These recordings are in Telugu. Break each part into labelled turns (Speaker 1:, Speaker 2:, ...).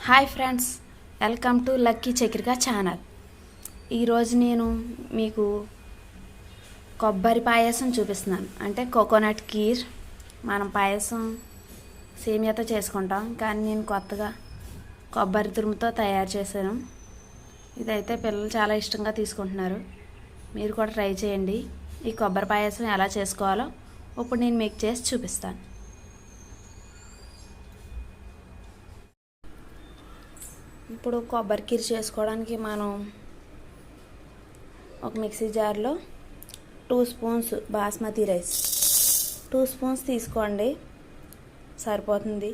Speaker 1: Hi friends, welcome to lucky Chakrika channel. ఈరోజు నేను మీకు కొబ్బరి పాయసం చూపిస్తున్నాను. అంటే కోకోనట్ కీర్. మనం పాయసం సేమియాతో చేసుకుంటాం, కానీ నేను కొత్తగా కొబ్బరి తురుముతో తయారు చేశాను. ఇదైతే పిల్లలు చాలా ఇష్టంగా తీసుకుంటున్నారు. మీరు కూడా ట్రై చేయండి. ఈ కొబ్బరి పాయసం ఎలా చేసుకోవాలో ఇప్పుడు నేను మీకు చేసి చూపిస్తాను. ఇప్పుడు కొబ్బరి కీర్ చేసుకోవడానికి మనం ఒక మిక్సీ జార్లో 2 స్పూన్స్ బాస్మతి రైస్, 2 స్పూన్స్ తీసుకోండి, సరిపోతుంది.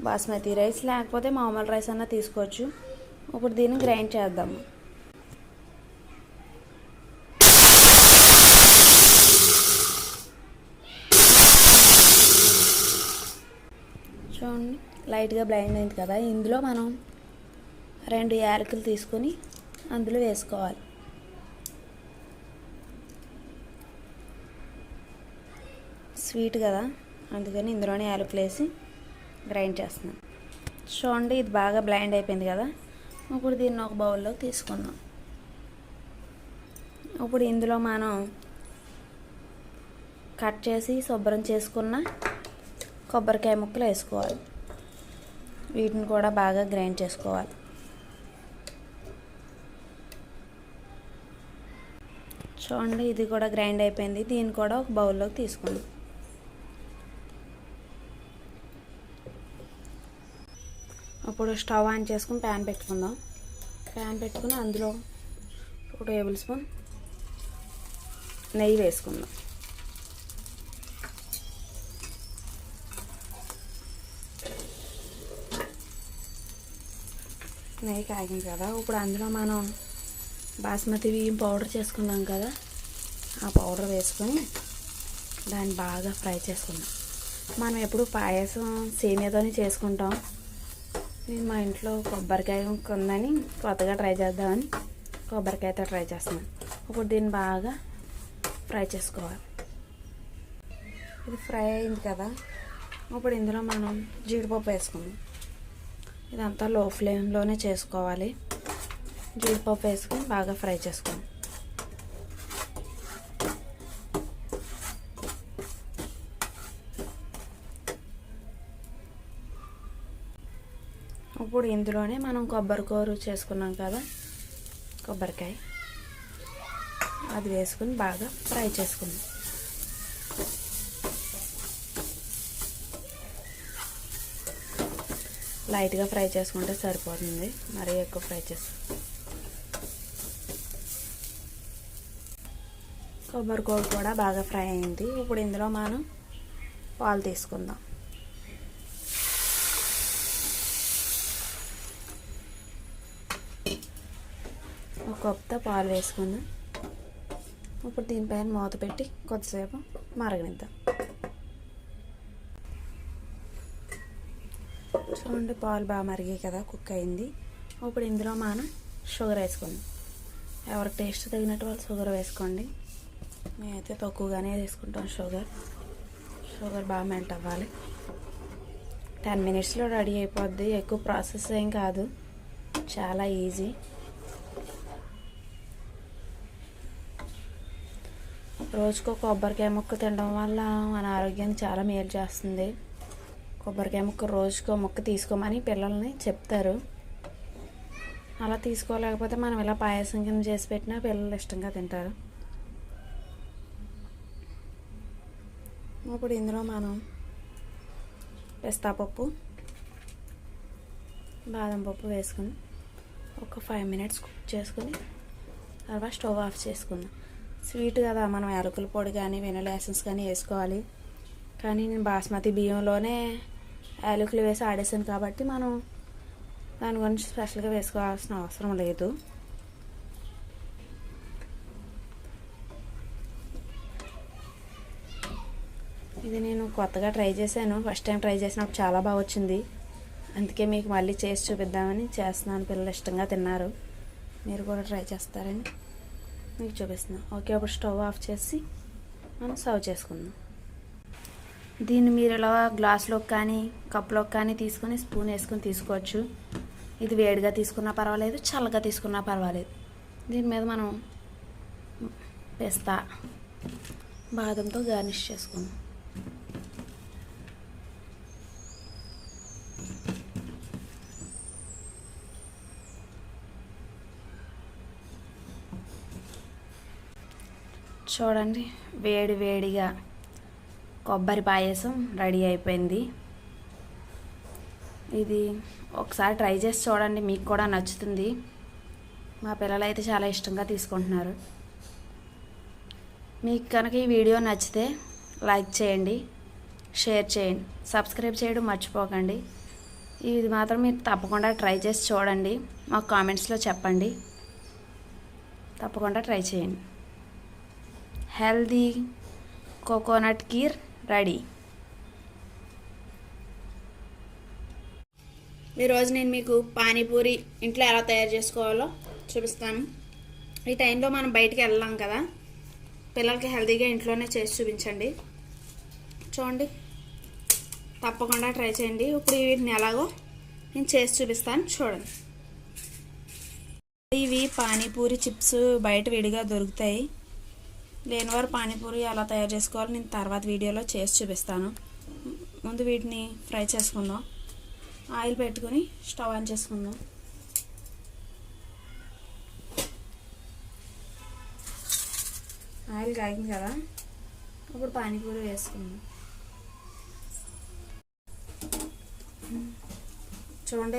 Speaker 1: బాస్మతి రైస్ లేకపోతే మామూలు రైస్ అన్నా తీసుకోవచ్చు. ఇప్పుడు దీన్ని గ్రైండ్ చేద్దాము. చూడండి, లైట్గా బ్లైండ్ అయింది కదా. ఇందులో మనం 2 యాలకులు తీసుకొని అందులో వేసుకోవాలి. స్వీట్ కదా, అందుకని ఇందులోనే యాలకులు వేసి గ్రైండ్ చేస్తున్నాం. చూడండి, ఇది బాగా బ్లైండ్ అయిపోయింది కదా. ఇప్పుడు దీన్ని ఒక బౌల్లో తీసుకుందాం. ఇప్పుడు ఇందులో మనం కట్ చేసి శుభ్రం చేసుకున్న కొబ్బరికాయ ముక్కలు వేసుకోవాలి. వీటిని కూడా బాగా గ్రైండ్ చేసుకోవాలి. చూడండి, ఇది కూడా గ్రైండ్ అయిపోయింది. దీన్ని కూడా ఒక బౌల్లోకి తీసుకుందాం. ఇప్పుడు స్టవ్ ఆన్ చేసుకుని ప్యాన్ పెట్టుకుందాం. ప్యాన్ పెట్టుకుని అందులో 2 టేబుల్ స్పూన్ నెయ్యి వేసుకుందాం. నెయ్యి కాగింది కదా. ఇప్పుడు అందులో మనం బాస్మతి బియ్యం పౌడర్ చేసుకున్నాం కదా, ఆ పౌడర్ వేసుకొని దాన్ని బాగా ఫ్రై చేసుకుందాం. మనం ఎప్పుడు పాయసం సేమియాతోనే చేసుకుంటాం. నేను మా ఇంట్లో కొబ్బరికాయ ఉందని కొత్తగా ట్రై చేద్దామని కొబ్బరికాయతో ట్రై చేస్తున్నాను. ఇప్పుడు దీన్ని బాగా ఫ్రై చేసుకోవాలి. ఇది ఫ్రై అయింది కదా. ఇప్పుడు ఇందులో మనం జీడిపప్పు వేసుకుందాం. ఇదంతా లో ఫ్లేమ్లోనే చేసుకోవాలి. జీడిపప్పు వేసుకొని బాగా ఫ్రై చేసుకోండి. ఇప్పుడు ఇందులోనే మనం కొబ్బరి కూర చేసుకున్నాం కదా, కొబ్బరికాయ అది వేసుకొని బాగా ఫ్రై చేసుకుందాం. లైట్గా ఫ్రై చేసుకుంటే సరిపోతుంది, మరీ ఎక్కువ ఫ్రై చేసి. కొబ్బరి కూర కూడా బాగా ఫ్రై అయింది. ఇప్పుడు ఇందులో మనం పాలు తీసుకుందాం. ఒక కప్తో పాలు వేసుకుందాం. ఇప్పుడు దీనిపైన మూత పెట్టి కొద్దిసేపు మరగనిద్దాం. చూడండి, పాలు బాగా మరిగాయి కదా, కుక్ అయింది. ఇప్పుడు ఇందులో మనం షుగర్ వేసుకుందాం. ఎవరికి టేస్ట్ తగినట్టు వాళ్ళు షుగర్ వేసుకోండి. మేమైతే తక్కువగానే వేసుకుంటాం. షుగర్ బాగా మెల్ట్ అవ్వాలి. 10 మినిట్స్లో రెడీ అయిపోద్ది. ఎక్కువ ప్రాసెస్ ఏం కాదు, చాలా ఈజీ. రోజుకో కొబ్బరికాయ ముక్క తినడం వల్ల మన ఆరోగ్యానికి చాలా మేలు చేస్తుంది. కొబ్బరికాయ ముక్క రోజుకో ముక్క తీసుకోమని పిల్లల్ని చెప్తారు. అలా తీసుకోలేకపోతే మనం ఇలా పాయసం కింద చేసి పెట్టినా పిల్లలు ఇష్టంగా తింటారు. ఇప్పుడు ఇందులో మనం పిస్తా పప్పు, బాదం పప్పు వేసుకుని ఒక 5 మినిట్స్ కుక్ చేసుకుని తర్వాత స్టవ్ ఆఫ్ చేసుకుందాం. స్వీట్ కదా, మనం యాలకుల పొడి కానీ వెనిలా ఎసెన్స్ కానీ వేసుకోవాలి. కానీ నేను బాస్మతి బియ్యంలోనే యాలకులు వేసి ఆడేసాను కాబట్టి మనం దాని గురించి స్పెషల్గా వేసుకోవాల్సిన అవసరం లేదు. ఇది నేను కొత్తగా ట్రై చేశాను. ఫస్ట్ టైం ట్రై చేసినప్పుడు చాలా బాగా వచ్చింది. అందుకే మీకు మళ్ళీ చేసి చూపిద్దామని చేస్తున్నాను. పిల్లలు ఇష్టంగా తిన్నారు. మీరు కూడా ట్రై చేస్తారని మీకు చూపిస్తున్నాను. ఓకే, అప్పుడు స్టవ్ ఆఫ్ చేసి మనం సర్వ్ చేసుకుందాం. దీన్ని మీరు ఇలా గ్లాస్లోకి కానీ కప్లోకి కానీ తీసుకొని స్పూన్ వేసుకొని తీసుకోవచ్చు. ఇది వేడిగా తీసుకున్నా పర్వాలేదు, చల్లగా తీసుకున్నా పర్వాలేదు. దీని మీద మనం పిస్తా బాదంతో గార్నిష్ చేసుకుందాం. చూడండి, వేడి వేడిగా కొబ్బరి పాయసం రెడీ అయిపోయింది. ఇది ఒకసారి ట్రై చేసి చూడండి, మీకు కూడా నచ్చుతుంది. మా పిల్లలు అయితే చాలా ఇష్టంగా తీసుకుంటున్నారు. మీకు కనుక ఈ వీడియో నచ్చితే లైక్ చేయండి, షేర్ చేయండి, సబ్స్క్రైబ్ చేయడం మర్చిపోకండి. ఇది మాత్రం మీరు తప్పకుండా ట్రై చేసి చూడండి, మాకు కామెంట్స్లో చెప్పండి. తప్పకుండా ట్రై చేయండి. Healthy coconut kheer ready. ఈరోజు నేను మీకు పానీపూరి ఇంట్లో ఎలా తయారు చేసుకోవాలో చూపిస్తాను. ఈ టైంలో మనం బయటికి వెళ్ళాం కదా, పిల్లలకి హెల్తీగా ఇంట్లోనే చేసి చూపించండి. చూడండి, తప్పకుండా ట్రై చేయండి. ఇప్పుడు వీటిని ఎలాగో నేను చేసి చూపిస్తాను, చూడండి. ఇవి పానీపూరి చిప్స్ బయట విడిగా దొరుకుతాయి. లేనివారు పానీపూరి ఎలా తయారు చేసుకోవాలో నేను తర్వాత వీడియోలో చేసి చూపిస్తాను. ముందు వీటిని ఫ్రై చేసుకుందాం. ఆయిల్ పెట్టుకొని స్టవ్ ఆన్ చేసుకుందాం. ఆయిల్ కాగింది కదా, ఇప్పుడు పానీపూరి వేసుకుందాం. చూడండి,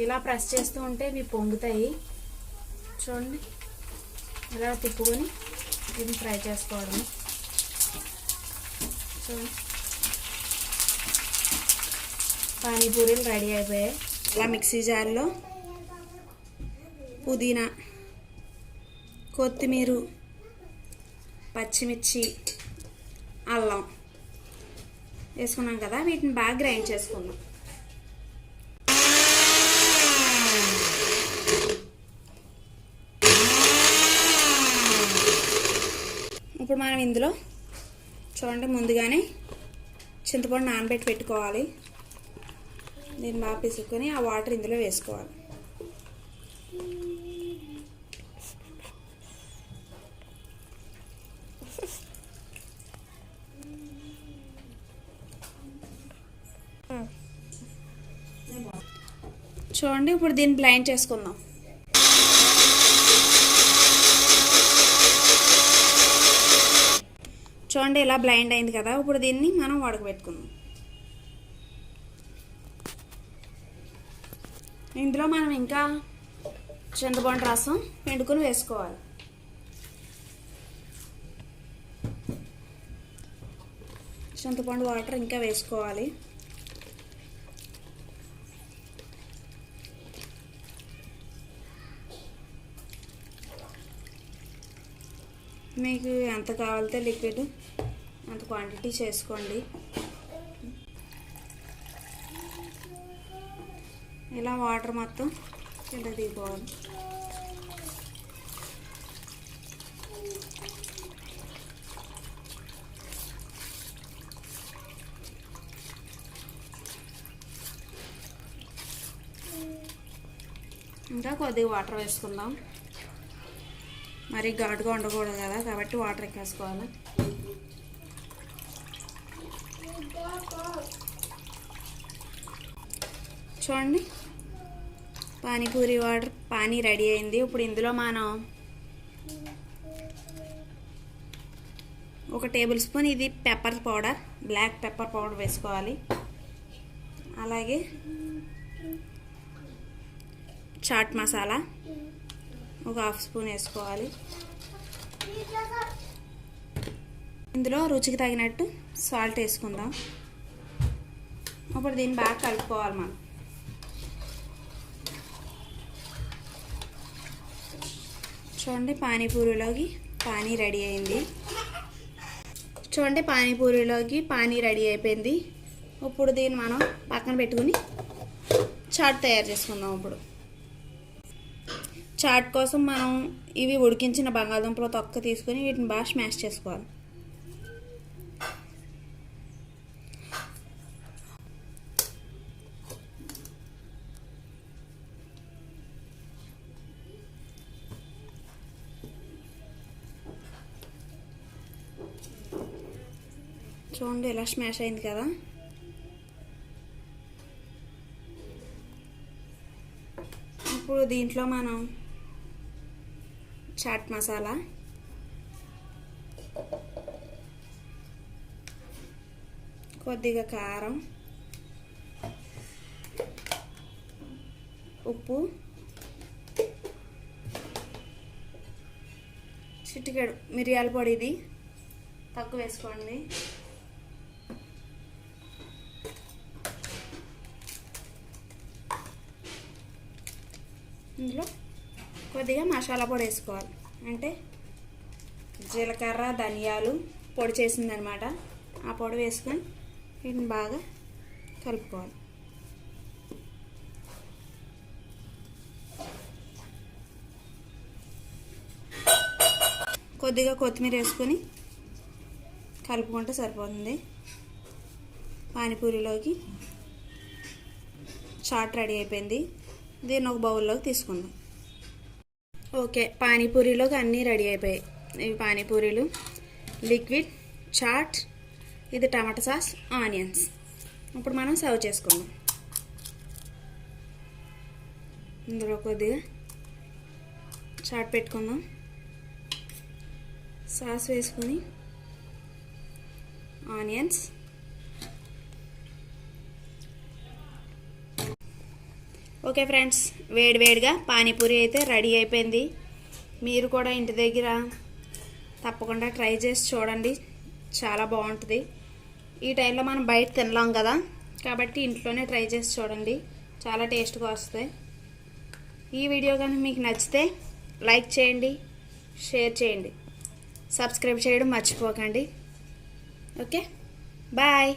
Speaker 1: ఇలా ప్రెస్ చేస్తూ ఉంటే ఇవి పొంగుతాయి. చూడండి, ఇలా తిప్పుకొని ఇది ఫ్రై చేసుకోవడం. చూడండి, పానీపూరీలు రెడీ అయిపోయాయి. ఇలా మిక్సీ జార్లో పుదీనా, కొత్తిమీర, పచ్చిమిర్చి, అల్లం వేసుకున్నాం కదా, వీటిని బాగా గ్రైండ్ చేసుకుందాం. ఇప్పుడు మనం ఇందులో చూడండి, ముందుగానే చింతపండు నానబెట్టి పెట్టుకోవాలి. దీన్ని బాగా పిసుకొని ఆ వాటర్ ఇందులో వేసుకోవాలి. చూడండి, ఇప్పుడు దీన్ని బ్లైండ్ చేసుకుందాం. చూడండి, ఇలా బ్లైండ్ అయింది కదా, ఇప్పుడు దీన్ని మనం ఉడకబెట్టుకుందాం. ఇందులో మనం ఇంకా చింతపండు రసం పిండుకొని వేసుకోవాలి. చింతపండు వాటర్ ఇంకా వేసుకోవాలి. మీకు ఎంత కావాలితే లిక్విడ్ అంత క్వాంటిటీ చేసుకోండి. ఇలా వాటర్ మొత్తం కింద దిగిపోవాలి. ఇంకా కొద్దిగా వాటర్ వేసుకుందాం. మరి ఘాటుగా ఉండకూడదు కదా, కాబట్టి వాటర్ ఎక్కేసుకోవాలి. చూడండి, పానీపూరి పానీ రెడీ అయింది. ఇప్పుడు ఇందులో మనం 1 టేబుల్ స్పూన్ ఇది pepper powder, black pepper powder వేసుకోవాలి. అలాగే చాట్ మసాలా 1/2 స్పూన్ వేసుకోవాలి. ఇందులో రుచికి తగినట్టు సాల్ట్ వేసుకుందాం. ఇప్పుడు దీన్ని బాగా కలుపుకోవాలి మనం. చూడండి, పానీపూరిలోకి పానీ రెడీ అయింది. చూడండి, పానీపూరిలోకి పానీ రెడీ అయిపోయింది. ఇప్పుడు దీన్ని మనం పక్కన పెట్టుకుని చాట్ తయారు చేసుకుందాం. ఇప్పుడు చాట్ కోసం మనం ఇవి ఉడికించిన బంగాళదుంపల తొక్క తీసుకొని వీటిని బాగా స్మాష్ చేసుకోవాలి. చూడండి ఇలా స్మాష్ అయింది కదా. ఇప్పుడు దీంట్లో మనం చాట్ మసాలా, కొద్దిగా కారం, ఉప్పు, చిటికెడు మిరియాల పొడి, ఇది తక్కువ వేసుకోండి. ఇందులో కొద్దిగా మసాలా పొడి వేసుకోవాలి, అంటే జీలకర్ర ధనియాలు పొడి చేసిందనమాట. ఆ పొడి వేసుకొని వీటిని బాగా కలుపుకోవాలి. కొద్దిగా కొత్తిమీర వేసుకొని కలుపుకుంటే సరిపోతుంది. పానీపూరిలోకి చాట్ రెడీ అయిపోయింది. దీన్ని ఒక బౌల్లోకి తీసుకుందాం. ఓకే, పానీపూరిలోకి అన్నీ రెడీ అయిపోయాయి. ఇవి పానీపూరీలు, లిక్విడ్ చాట్, ఇది టమాటా సాస్, ఆనియన్స్. ఇప్పుడు మనం సర్వ్ చేసుకుందాం. ఇందులో కొద్దిగా చాట్ పెట్టుకుందాం, సాస్ వేసుకొని ఆనియన్స్, ఓకే ఫ్రెండ్స్, వేడివేడిగా పానీపూరి అయితే రెడీ అయిపోయింది. మీరు కూడా ఇంటి దగ్గర తప్పకుండా ట్రై చేసి చూడండి, చాలా బాగుంటుంది. ఈ టైంలో మనం బయట తినలేం కదా, కాబట్టి ఇంట్లోనే ట్రై చేసి చూడండి, చాలా టేస్ట్గా వస్తాయి. ఈ వీడియో కానీ మీకు నచ్చితే లైక్ చేయండి, షేర్ చేయండి, సబ్స్క్రైబ్ చేయడం మర్చిపోకండి. Okay, bye.